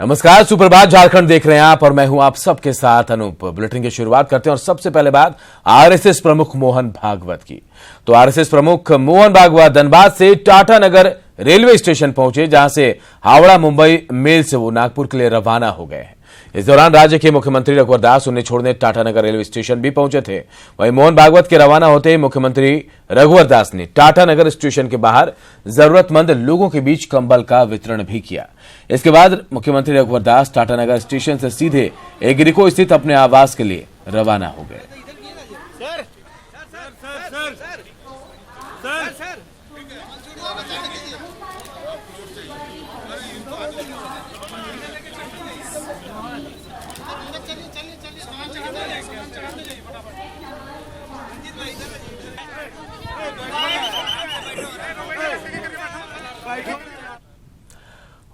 नमस्कार, सुप्रभात झारखंड देख रहे हैं आप और मैं हूं आप सबके साथ अनूप। बुलेटिन की शुरुआत करते हैं और सबसे पहले बात आरएसएस प्रमुख मोहन भागवत की। तो आरएसएस प्रमुख मोहन भागवत धनबाद से टाटानगर रेलवे स्टेशन पहुंचे, जहां से हावड़ा मुंबई मेल से वो नागपुर के लिए रवाना हो गए हैं। इस दौरान राज्य के मुख्यमंत्री रघुवर दास उन्हें छोड़ने टाटानगर रेलवे स्टेशन भी पहुंचे थे। वहीं मोहन भागवत के रवाना होते ही मुख्यमंत्री रघुवर दास ने टाटानगर स्टेशन के बाहर जरूरतमंद लोगों के बीच कंबल का वितरण भी किया। इसके बाद मुख्यमंत्री रघुवर दास टाटानगर स्टेशन से सीधे एग्रीको स्थित अपने आवास के लिए रवाना हो गए।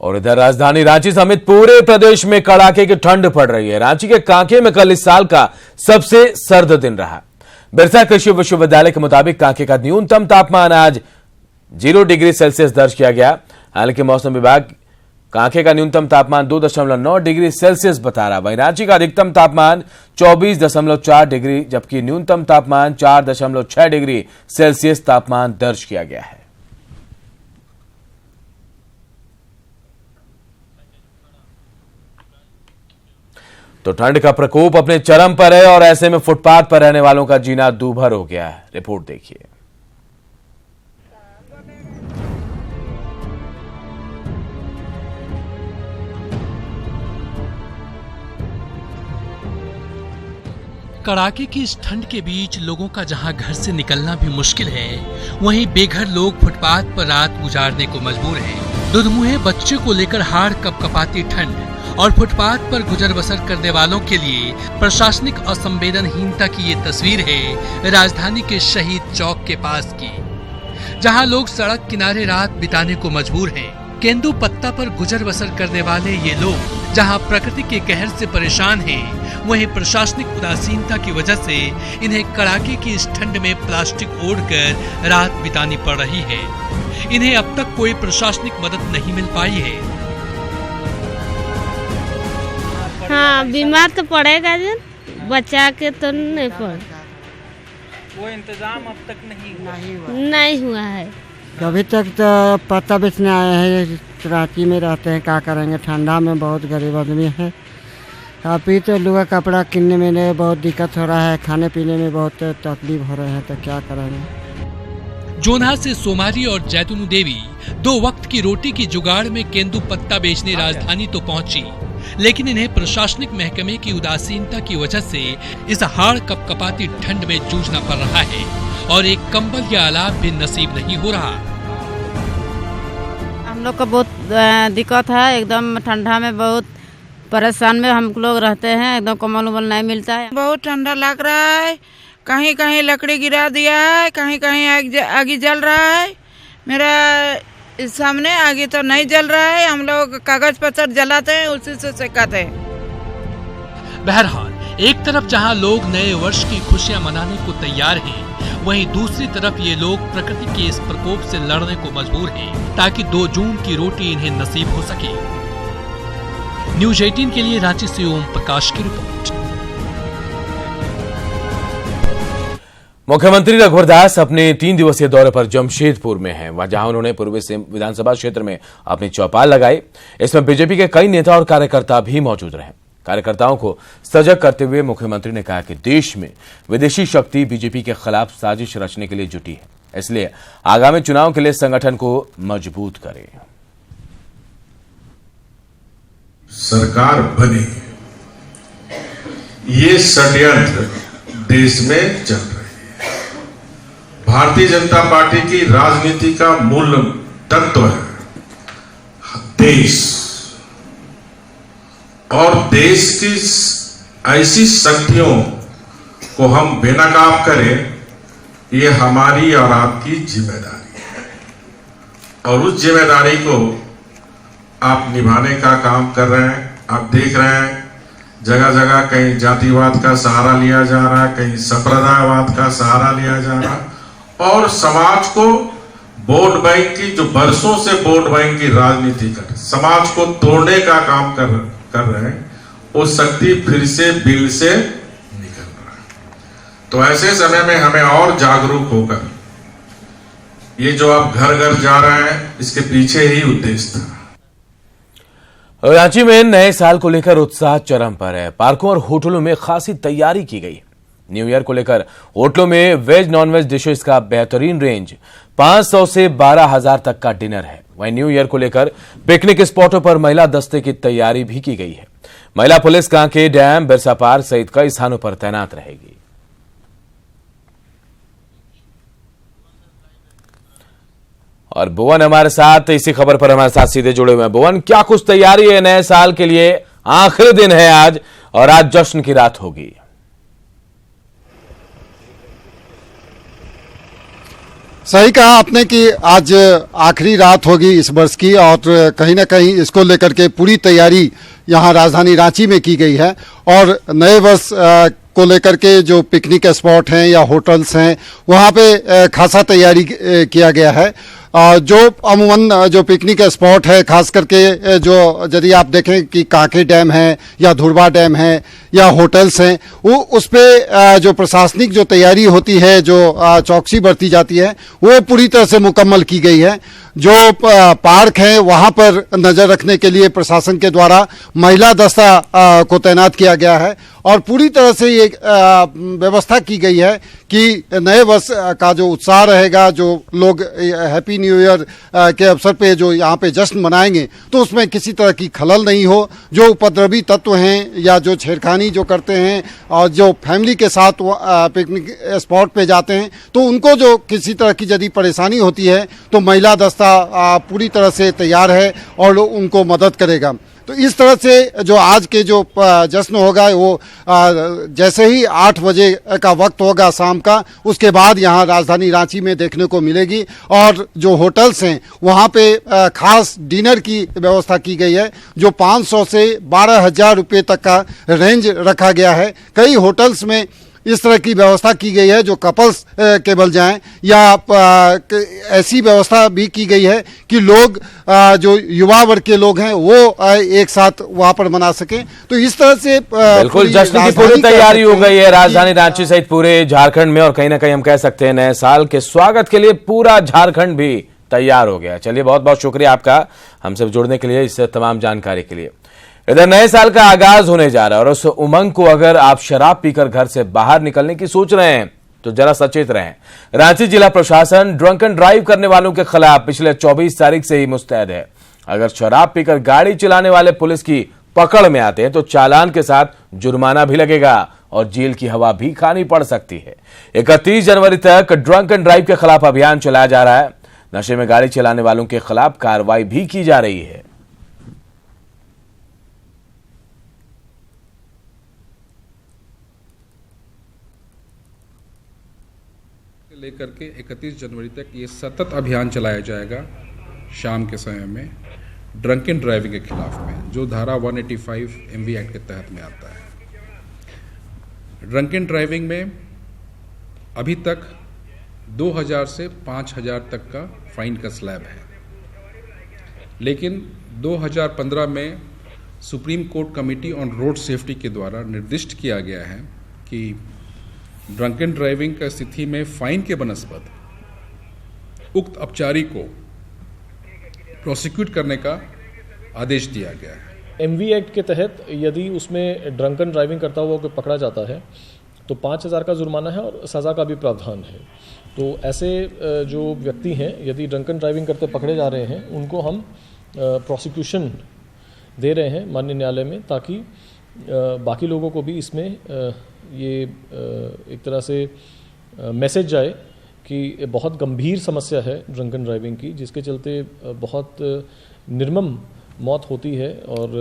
और इधर राजधानी रांची समेत पूरे प्रदेश में कड़ाके की ठंड पड़ रही है। रांची के कांके में कल इस साल का सबसे सर्द दिन रहा। बिरसा कृषि विश्वविद्यालय के मुताबिक कांके का न्यूनतम तापमान आज 0 डिग्री सेल्सियस दर्ज किया गया। हालांकि मौसम विभाग कांके का न्यूनतम तापमान 2.9 डिग्री सेल्सियस बता रहा। वहीं रांची का अधिकतम तापमान 24.4 डिग्री जबकि न्यूनतम तापमान 4.6 डिग्री सेल्सियस तापमान दर्ज किया गया है। तो ठंड का प्रकोप अपने चरम पर है और ऐसे में फुटपाथ पर रहने वालों का जीना दूभर हो गया है। रिपोर्ट देखिए। कड़ाके की इस ठंड के बीच लोगों का जहां घर से निकलना भी मुश्किल है, वहीं बेघर लोग फुटपाथ पर रात गुजारने को मजबूर हैं। दुधमुहे बच्चे को लेकर हाड़ कपकपाती ठंड और फुटपाथ पर गुजर बसर करने वालों के लिए प्रशासनिक असंवेदनहीनता की ये तस्वीर है राजधानी के शहीद चौक के पास की, जहां लोग सड़क किनारे रात बिताने को मजबूर हैं। केंदू पत्ता पर गुजर बसर करने वाले ये लोग जहां प्रकृति के कहर से परेशान हैं, वहीं प्रशासनिक उदासीनता की वजह से इन्हें कड़ाके की इस ठंड में प्लास्टिक ओढ़कर रात बितानी पड़ रही है। इन्हें अब तक कोई प्रशासनिक मदद नहीं मिल पाई है। हाँ, बीमार तो पड़ेगा जी, बचा के तो नहीं पड़। वो इंतजाम अब तक नहीं हुआ है। अभी तक तो पत्ता बेचने आए हैं, रांची में रहते हैं, क्या करेंगे, ठंडा में बहुत गरीब आदमी है। अभी तो लुगा कपड़ा किनने में बहुत दिक्कत हो रहा है, खाने पीने में बहुत तकलीफ हो रहे हैं, तो क्या करेंगे। जोन्हा से सोमारी और जैतून देवी 2 वक्त की रोटी की जुगाड़ में केंदू पत्ता बेचने राजधानी तो पहुंची, लेकिन इन्हें प्रशासनिक महकमे की उदासीनता की वजह से इस हाड़ कपकपाती ठंड में जूझना पड़ रहा है और एक कंबल या अलाव भी नसीब नहीं हो रहा। हम लोग को बहुत दिक्कत है, एकदम ठंडा में बहुत परेशान में हम लोग रहते हैं, एकदम कम्बल उम्बल नहीं मिलता है। बहुत ठंडा लग रहा है, कहीं कहीं लकड़ी गिरा दिया है, कहीं कहीं आग जल रहा है। मेरा इस सामने आगे तो नहीं जल रहा है, हम लोग कागज पत्थर जलाते हैं, उसी से सेकाते हैं। बहरहाल एक तरफ जहां लोग नए वर्ष की खुशियां मनाने को तैयार हैं, वहीं दूसरी तरफ ये लोग प्रकृति के इस प्रकोप से लड़ने को मजबूर हैं, ताकि 2 जून की रोटी इन्हें नसीब हो सके। न्यूज 18 के लिए रांची से ओम प्रकाश की रिपोर्ट। मुख्यमंत्री रघुवर दास अपने 3 दिवसीय दौरे पर जमशेदपुर में हैं, जहां उन्होंने पूर्वी विधानसभा क्षेत्र में अपनी चौपाल लगाई। इसमें बीजेपी के कई नेता और कार्यकर्ता भी मौजूद रहे। कार्यकर्ताओं को सजग करते हुए मुख्यमंत्री ने कहा कि देश में विदेशी शक्ति बीजेपी के खिलाफ साजिश रचने के लिए जुटी है, इसलिए आगामी चुनाव के लिए संगठन को मजबूत करें। सरकार बने, ये षड्यंत्र देश में चल रही है। भारतीय जनता पार्टी की राजनीति का मूल तत्व है देश, और देश की ऐसी शक्तियों को हम बेनकाब करें, ये हमारी और आपकी जिम्मेदारी है। और उस जिम्मेदारी को आप निभाने का काम कर रहे हैं। आप देख रहे हैं जगह जगह कहीं जातिवाद का सहारा लिया जा रहा है, कहीं संप्रदायवाद का सहारा लिया जा रहा है, और समाज को वोट बैंक की, जो बरसों से वोट बैंक की राजनीति कर समाज को तोड़ने का काम कर रहे हैं, वो शक्ति फिर से बिल से निकल रहा है। तो ऐसे समय में हमें और जागरूक होकर, ये जो आप घर घर जा रहे हैं, इसके पीछे ही उद्देश्य था। रांची में नए साल को लेकर उत्साह चरम पर है। पार्कों और होटलों में खासी तैयारी की गई। न्यू ईयर को लेकर होटलों में वेज नॉन वेज डिशेस का बेहतरीन रेंज, 500 से 12,000 तक का डिनर है। वहीं न्यू ईयर को लेकर पिकनिक स्पॉटों पर महिला दस्ते की तैयारी भी की गई है। महिला police Kanke dam, Birsa park सहित कई स्थानों पर तैनात रहेगी। और भुवन हमारे साथ इसी खबर पर हमारे साथ सीधे जुड़े हुए हैं। भुवन, क्या कुछ तैयारी है नए साल के लिए? आखिरी दिन है आज और आज जश्न की रात होगी। सही कहा आपने कि आज आखिरी रात होगी इस वर्ष की, और कहीं ना कहीं इसको लेकर के पूरी तैयारी यहाँ राजधानी रांची में की गई है। और नए वर्ष को लेकर के जो पिकनिक स्पॉट हैं या होटल्स हैं, वहाँ पे खासा तैयारी किया गया है। जो अमूमन जो पिकनिक स्पॉट है, खास करके जो यदि आप देखें कि कांके डैम है या धुरवा डैम है या होटल्स हैं, वो उस पे जो प्रशासनिक जो तैयारी होती है, जो चौकसी बरती जाती है, वो पूरी तरह से मुकम्मल की गई है। जो पार्क है वहाँ पर नज़र रखने के लिए प्रशासन के द्वारा महिला दस्ता को तैनात किया गया है और पूरी तरह से ये व्यवस्था की गई है कि नए वर्ष का जो उत्साह रहेगा, जो लोग हैप्पी न्यू ईयर के अवसर पे जो यहाँ पे जश्न मनाएंगे, तो उसमें किसी तरह की खलल नहीं हो। जो उपद्रवी तत्व हैं या जो छेड़खानी जो करते हैं और जो फैमिली के साथ पिकनिक स्पॉट पे जाते हैं, तो उनको जो किसी तरह की यदि परेशानी होती है तो महिला दस्ता पूरी तरह से तैयार है और उनको मदद करेगा। तो इस तरह से जो आज के जो जश्न होगा वो जैसे ही 8 बजे का वक्त होगा शाम का, उसके बाद यहाँ राजधानी रांची में देखने को मिलेगी। और जो होटल्स हैं वहाँ पे खास डिनर की व्यवस्था की गई है, जो 500 से 12,000 रुपये तक का रेंज रखा गया है। कई होटल्स में इस तरह की व्यवस्था की गई है जो कपल्स केवल जाएं, या ऐसी व्यवस्था भी की गई है कि लोग जो युवा वर्ग के लोग हैं वो एक साथ वहां पर मना सकें। तो इस तरह से बिल्कुल जश्न की पूरी तैयारी हो गई है राजधानी रांची सहित पूरे झारखंड में। और कहीं ना कहीं हम कह सकते हैं नए साल के स्वागत के लिए पूरा झारखंड भी तैयार हो गया। चलिए, बहुत बहुत शुक्रिया आपका हमसे जुड़ने के लिए, इस तमाम जानकारी के लिए। इधर नए साल का आगाज होने जा रहा है और उस उमंग को अगर आप शराब पीकर घर से बाहर निकलने की सोच रहे हैं तो जरा सचेत रहें। रांची जिला प्रशासन ड्रंक एंड ड्राइव करने वालों के खिलाफ पिछले 24 तारीख से ही मुस्तैद है। अगर शराब पीकर गाड़ी चलाने वाले पुलिस की पकड़ में आते हैं तो चालान के साथ जुर्माना भी लगेगा और जेल की हवा भी खानी पड़ सकती है। 31 जनवरी तक ड्रंक एंड ड्राइव के खिलाफ अभियान चलाया जा रहा है। नशे में गाड़ी चलाने वालों के खिलाफ कार्रवाई भी की जा रही है। लेकर के 31 जनवरी तक ये सतत अभियान चलाया जाएगा शाम के समय में ड्रंक एंड ड्राइविंग के खिलाफ में, जो धारा 185 MV एक्ट के तहत में आता है। ड्रंक एंड ड्राइविंग में अभी तक 2,000 से 5,000 तक का फाइन का स्लैब है, लेकिन 2015 में supreme court committee on road safety के द्वारा निर्दिष्ट किया गया है कि ड्रंक एंड ड्राइविंग का स्थिति में फाइन के बनस्पत उक्त अपचारी को प्रोसिक्यूट करने का आदेश दिया गया है। MV एक्ट के तहत यदि उसमें ड्रंकन ड्राइविंग करता हुआ कोई पकड़ा जाता है तो 5,000 का जुर्माना है और सज़ा का भी प्रावधान है। तो ऐसे जो व्यक्ति हैं यदि ड्रंकन ड्राइविंग करते पकड़े जा रहे हैं, उनको हम प्रोसिक्यूशन दे रहे हैं माननीय न्यायालय में, ताकि बाकी लोगों को भी इसमें ये एक तरह से मैसेज जाए कि बहुत गंभीर समस्या है ड्रंकन ड्राइविंग की, जिसके चलते बहुत निर्मम मौत होती है और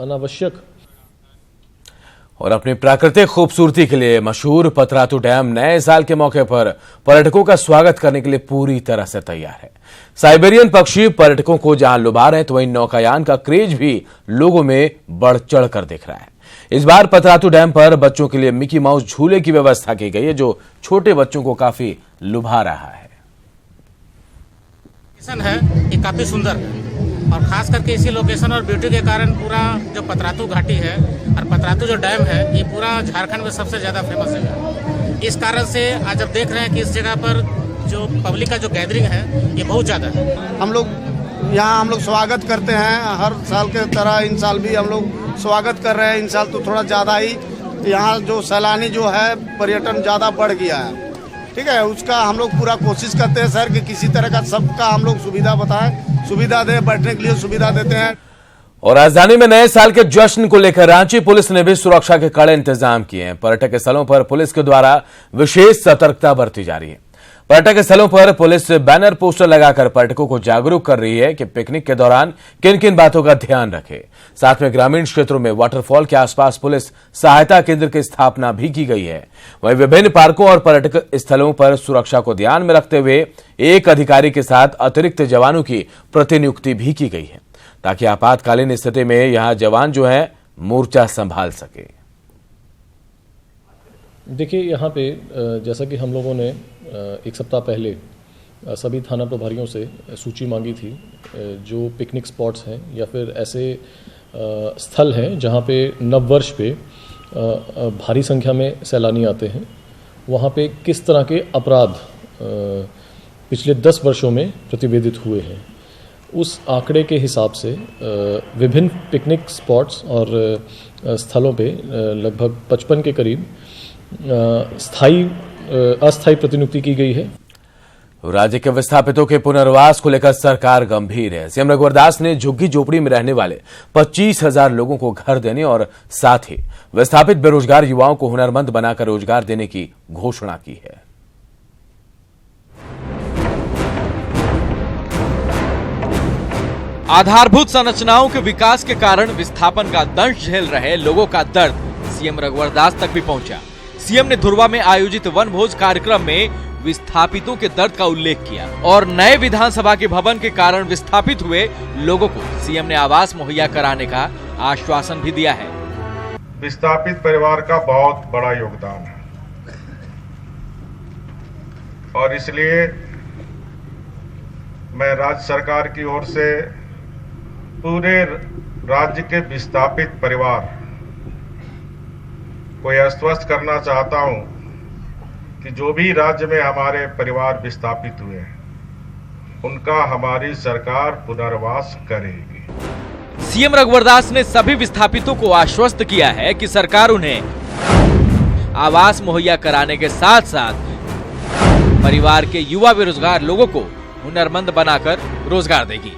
अनावश्यक। और अपनी प्राकृतिक खूबसूरती के लिए मशहूर पतरातू डैम नए साल के मौके पर पर्यटकों का स्वागत करने के लिए पूरी तरह से तैयार है। साइबेरियन पक्षी पर्यटकों को जहां लुभा रहे हैं, तो वहीं नौकायान का क्रेज भी लोगों में बढ़ चढ़ कर दिख रहा है। इस बार पतरातू डैम पर बच्चों के लिए मिकी माउस झूले की व्यवस्था की गई है, जो छोटे बच्चों को काफी लुभा रहा है। लोकेशन है ये काफ़ी सुंदर है और खास करके इसी लोकेशन और ब्यूटी के कारण पूरा जो पतरातू घाटी है और पतरातू जो डैम है ये पूरा झारखंड में सबसे ज़्यादा फेमस जगह। इस कारण से आज जब देख रहे हैं कि इस जगह पर जो पब्लिक का जो गैदरिंग है ये बहुत ज़्यादा है। हम लोग स्वागत करते हैं, हर साल के तरह इन साल भी हम लोग स्वागत कर रहे हैं। इन साल तो थोड़ा ज़्यादा ही यहाँ जो सैलानी जो है पर्यटन ज़्यादा बढ़ गया है, ठीक है। उसका हम लोग पूरा कोशिश करते हैं सर कि किसी तरह का सबका हम लोग सुविधा बताएं, सुविधा दें, बैठने के लिए सुविधा देते हैं। और राजधानी में नए साल के जश्न को लेकर रांची पुलिस ने भी सुरक्षा के कड़े इंतजाम किए हैं। पर्यटक स्थलों पर पुलिस के द्वारा विशेष सतर्कता बरती जा रही है। पर्यटक स्थलों पर पुलिस बैनर पोस्टर लगाकर पर्यटकों को जागरूक कर रही है कि पिकनिक के दौरान किन किन बातों का ध्यान रखें। साथ में ग्रामीण क्षेत्रों में वाटरफॉल के आसपास पुलिस सहायता केंद्र की स्थापना भी की गई है। वहीं विभिन्न पार्कों और पर्यटक स्थलों पर सुरक्षा को ध्यान में रखते हुए एक अधिकारी के साथ अतिरिक्त जवानों की प्रतिनियुक्ति भी की गई है, ताकि आपातकालीन स्थिति में यहां जवान जो है मोर्चा संभाल सके। देखिए, यहाँ पे जैसा कि हम लोगों ने एक सप्ताह पहले सभी थाना प्रभारियों से सूची मांगी थी, जो पिकनिक स्पॉट्स हैं या फिर ऐसे स्थल हैं जहाँ पे नववर्ष पे भारी संख्या में सैलानी आते हैं, वहाँ पे किस तरह के अपराध पिछले 10 वर्षों में प्रतिवेदित हुए हैं, उस आंकड़े के हिसाब से विभिन्न पिकनिक स्पॉट्स और स्थलों पे लगभग 55 के करीब अस्थायी प्रतिनियुक्ति की गई है। राज्य के विस्थापितों के पुनर्वास को लेकर सरकार गंभीर है। सीएम रघुवर दास ने झुग्गी झोपड़ी में रहने वाले 25,000 लोगों को घर देने और साथ ही विस्थापित बेरोजगार युवाओं को हुनरमंद बनाकर रोजगार देने की घोषणा की है। आधारभूत संरचनाओं के विकास के कारण विस्थापन का दंश झेल रहे लोगों का दर्द सीएम रघुवर दास तक भी पहुंचा। सीएम ने धुरवा में आयोजित वनभोज कार्यक्रम में विस्थापितों के दर्द का उल्लेख किया और नए विधानसभा के भवन के कारण विस्थापित हुए लोगों को सीएम ने आवास मुहैया कराने का आश्वासन भी दिया है। विस्थापित परिवार का बहुत बड़ा योगदान है और इसलिए मैं राज्य सरकार की ओर से पूरे राज्य के विस्थापित परिवार को यह आश्वस्त करना चाहता हूं कि जो भी राज्य में हमारे परिवार विस्थापित हुए हैं उनका हमारी सरकार पुनर्वास करेगी। सीएम रघुवर दास ने सभी विस्थापितों को आश्वस्त किया है कि सरकार उन्हें आवास मुहैया कराने के साथ साथ परिवार के युवा बेरोजगार लोगों को हुनरमंद बनाकर रोजगार देगी।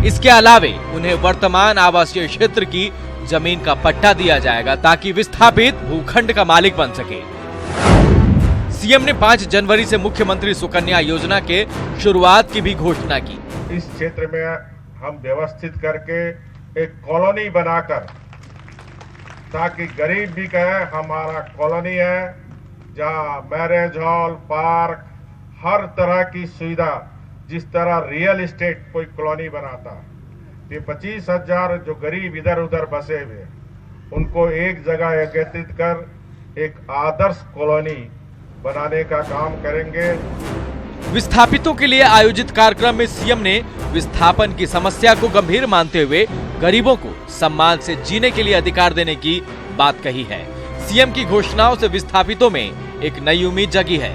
इसके अलावे उन्हें वर्तमान आवासीय क्षेत्र की जमीन का पट्टा दिया जाएगा ताकि विस्थापित भूखंड का मालिक बन सके। सीएम ने 5 जनवरी से मुख्यमंत्री सुकन्या योजना के शुरुआत की भी घोषणा की। इस क्षेत्र में हम व्यवस्थित करके एक कॉलोनी बनाकर, ताकि गरीब भी कहे हमारा कॉलोनी है, जहां मैरिज हॉल, पार्क, हर तरह की सुविधा, जिस तरह रियल एस्टेट कोई कॉलोनी बनाता, ये 25,000 जो गरीब इधर उधर बसे हुए उनको एक जगह एकत्रित कर एक आदर्श कॉलोनी बनाने का काम करेंगे। विस्थापितों के लिए आयोजित कार्यक्रम में सीएम ने विस्थापन की समस्या को गंभीर मानते हुए गरीबों को सम्मान से जीने के लिए अधिकार देने की बात कही है। सीएम की घोषणाओं से विस्थापितों में एक नई उम्मीद जगी है।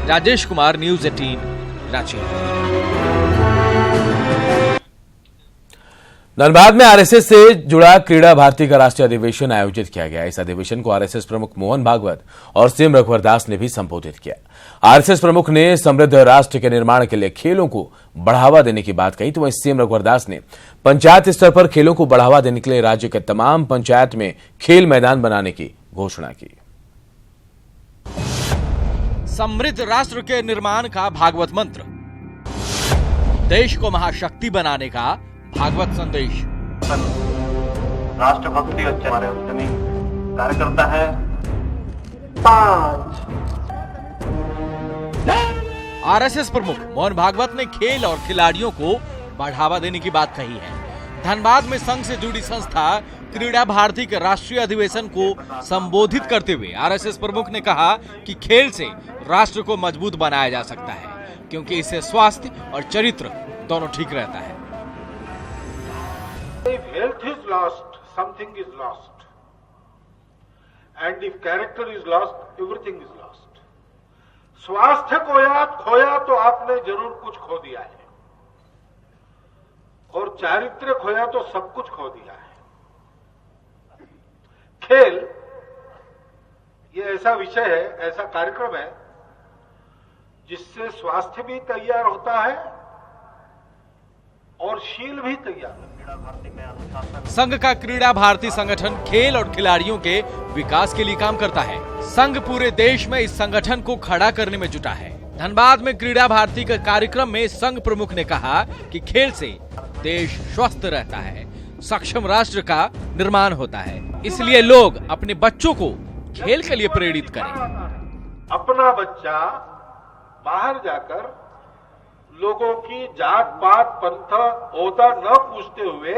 राजेश कुमार, न्यूज़ 18, रांची। धनबाद में आरएसएस से जुड़ा क्रीड़ा भारती का राष्ट्रीय अधिवेशन आयोजित किया गया। इस अधिवेशन को आरएसएस प्रमुख मोहन भागवत और सीएम रघुवर दास ने भी संबोधित किया। आरएसएस प्रमुख ने समृद्ध राष्ट्र के निर्माण के लिए खेलों को बढ़ावा देने की बात कही, तो वहीं सीएम रघुवर दास ने पंचायत स्तर पर खेलों को बढ़ावा देने के लिए राज्य के तमाम पंचायत में खेल मैदान बनाने की घोषणा की। समृद्ध राष्ट्र के निर्माण का भागवत मंत्र, देश को महाशक्ति बनाने का भागवत संदेश। राष्ट्रभक्ति अच्छे हमारे उद्यमी कार्यकर्ता है। 5 आरएसएस प्रमुख मोहन भागवत ने खेल और खिलाड़ियों को बढ़ावा देने की बात कही है। धनबाद में संघ से जुड़ी संस्था क्रीड़ा भारती के राष्ट्रीय अधिवेशन को संबोधित करते हुए आरएसएस प्रमुख ने कहा कि खेल से राष्ट्र को मजबूत बनाया जा सकता है। क्योंकि इससे स्वास्थ्य और चरित्र दोनों ठीक रहता है। If health is lost, something is lost. And if character is lost, everything is lost. स्वास्थ्य खोया तो आपने जरूर कुछ खो दिया है, और चारित्र्य खोया तो सब कुछ खो दिया है। खेल ये ऐसा विषय है, ऐसा कार्यक्रम है जिससे स्वास्थ्य भी तैयार होता है और शील भी तैयार होता है। संघ का क्रीड़ा भारती संगठन खेल और खिलाड़ियों के विकास के लिए काम करता है। संघ पूरे देश में इस संगठन को खड़ा करने में जुटा है। धनबाद में क्रीड़ा भारती के कार्यक्रम में संघ प्रमुख ने कहा कि खेल से देश स्वस्थ रहता है, सक्षम राष्ट्र का निर्माण होता है, इसलिए लोग अपने बच्चों को खेल के लिए प्रेरित करें। अपना बच्चा बाहर जाकर लोगों की जात पात पंथ ओहदा न पूछते हुए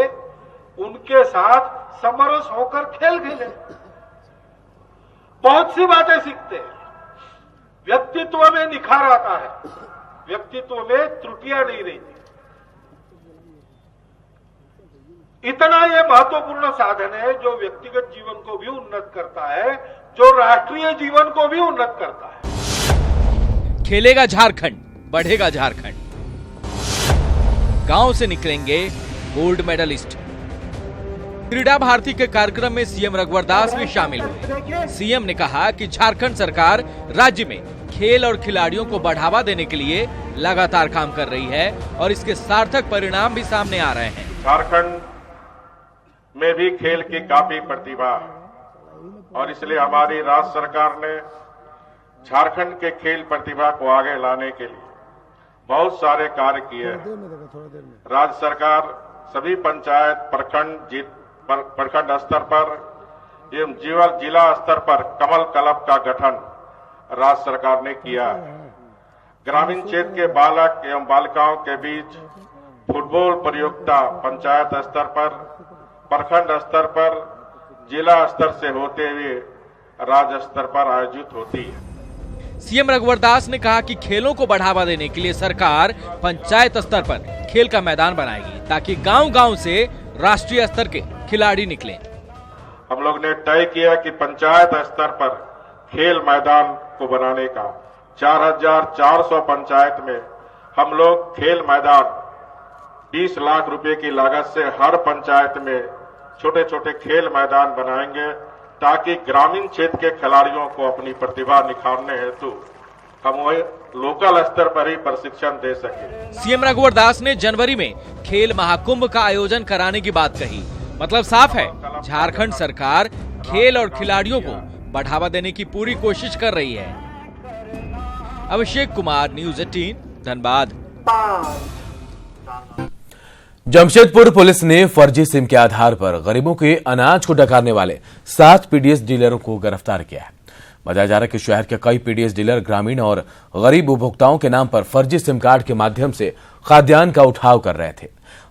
उनके साथ समरस होकर खेल खेले। बहुत सी बातें सीखते हैं, व्यक्तित्व में निखार आता है, व्यक्तित्व में त्रुटियां नहीं रहती। इतना यह महत्वपूर्ण साधन है जो व्यक्तिगत जीवन को भी उन्नत करता है, जो राष्ट्रीय जीवन को भी उन्नत करता है। खेलेगा झारखंड, बढ़ेगा झारखंड। गांव से निकलेंगे गोल्ड मेडलिस्ट। क्रीड़ा भारती के कार्यक्रम में सीएम रघुवर दास भी शामिल हुए। सीएम ने कहा कि झारखंड सरकार राज्य में खेल और खिलाड़ियों को बढ़ावा देने के लिए लगातार काम कर रही है और इसके सार्थक परिणाम भी सामने आ रहे हैं। झारखंड में भी खेल की काफी प्रतिभा है और इसलिए हमारी राज्य सरकार ने झारखंड के खेल प्रतिभा को आगे लाने के लिए बहुत सारे कार्य किए हैं। राज्य सरकार सभी पंचायत प्रखंड स्तर पर एवं जिला स्तर पर कमल क्लब का गठन राज्य सरकार ने किया है। ग्रामीण क्षेत्र के बालक एवं बालिकाओं के बीच फुटबॉल प्रतियोगिता पंचायत स्तर पर, प्रखंड स्तर पर, जिला स्तर से होते हुए राज्य स्तर पर आयोजित होती है। सीएम रघुवर दास ने कहा कि खेलों को बढ़ावा देने के लिए सरकार पंचायत स्तर पर खेल का मैदान बनाएगी ताकि गांव-गांव से राष्ट्रीय स्तर के खिलाड़ी निकलें। हम लोग ने तय किया कि पंचायत स्तर पर खेल मैदान को बनाने का 4400 पंचायत में हम लोग खेल मैदान 20 लाख रुपए की लागत से हर पंचायत में छोटे छोटे खेल मैदान बनाएंगे ताकि ग्रामीण क्षेत्र के खिलाड़ियों को अपनी प्रतिभा निखारने हेतु हम वही लोकल स्तर पर ही प्रशिक्षण दे सके। सीएम रघुवर दास ने जनवरी में खेल महाकुंभ का आयोजन कराने की बात कही। मतलब साफ है, झारखंड सरकार खेल और खिलाड़ियों को बढ़ावा देने की पूरी कोशिश कर रही है। अभिषेक कुमार, न्यूज़ 18, धनबाद। जमशेदपुर पुलिस ने फर्जी सिम के आधार पर गरीबों के अनाज को डकारने वाले 7 पीडीएस डीलरों को गिरफ्तार किया है। बताया जा रहा है कि शहर के कई पीडीएस डीलर ग्रामीण और गरीब उपभोक्ताओं के नाम पर फर्जी सिम कार्ड के माध्यम से खाद्यान्न का उठाव कर रहे थे।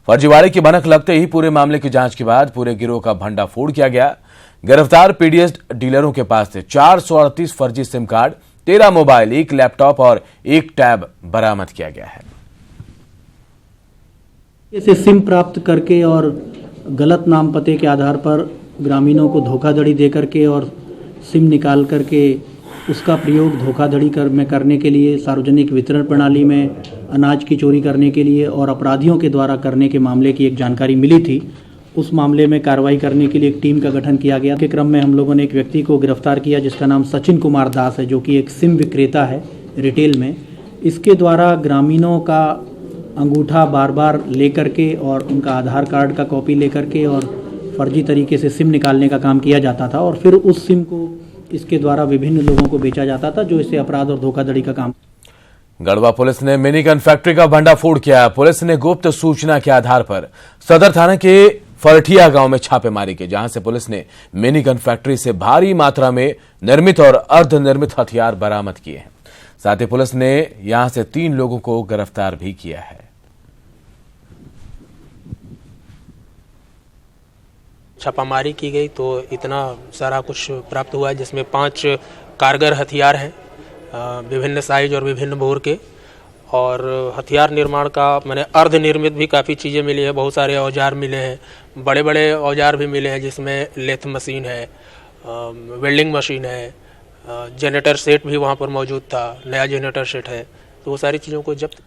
फर्जीवाड़े की भनक लगते ही पूरे मामले की जांच के बाद पूरे गिरोह का भंडाफोड़ किया गया। गिरफ्तार पीडीएस डीलरों के पास से 438 फर्जी सिम कार्ड, 13 मोबाइल, 1 लैपटॉप और 1 टैब बरामद किया गया है। से सिम प्राप्त करके और गलत नाम पते के आधार पर ग्रामीणों को धोखाधड़ी दे करके और सिम निकाल करके उसका प्रयोग धोखाधड़ी में करने के लिए, सार्वजनिक वितरण प्रणाली में अनाज की चोरी करने के लिए और अपराधियों के द्वारा करने के मामले की एक जानकारी मिली थी। उस मामले में कार्रवाई करने के लिए एक टीम का गठन किया गया। के क्रम में हम लोगों ने एक व्यक्ति को गिरफ्तार किया जिसका नाम सचिन कुमार दास है, जो कि एक सिम विक्रेता है रिटेल में। इसके द्वारा ग्रामीणों का अंगूठा बार बार लेकर के और उनका आधार कार्ड का कॉपी लेकर के और फर्जी तरीके से सिम निकालने का काम किया जाता था और फिर उस सिम को इसके द्वारा विभिन्न लोगों को बेचा जाता था, जो इससे अपराध और धोखाधड़ी का काम। गढ़वा पुलिस ने मिनी गन फैक्ट्री का भंडाफोड़ किया। पुलिस ने गुप्त सूचना के आधार पर सदर थाना के फरठिया गांव में छापेमारी की, जहां से पुलिस ने मिनी गन फैक्ट्री से भारी मात्रा में निर्मित और अर्धनिर्मित हथियार बरामद किए हैं। साथ ही पुलिस ने यहां से 3 लोगों को गिरफ्तार भी किया है। छापामारी की गई तो इतना सारा कुछ प्राप्त हुआ है, जिसमें 5 कारगर हथियार हैं विभिन्न साइज और विभिन्न बोर के, और हथियार निर्माण का मैंने अर्धनिर्मित भी काफ़ी चीज़ें मिली है, बहुत सारे औजार मिले हैं, बड़े बड़े औजार भी मिले हैं जिसमें लेथ मशीन है, वेल्डिंग मशीन है, जनरेटर सेट भी वहाँ पर मौजूद था, नया जनरेटर सेट है, तो वो सारी चीज़ों को जब्त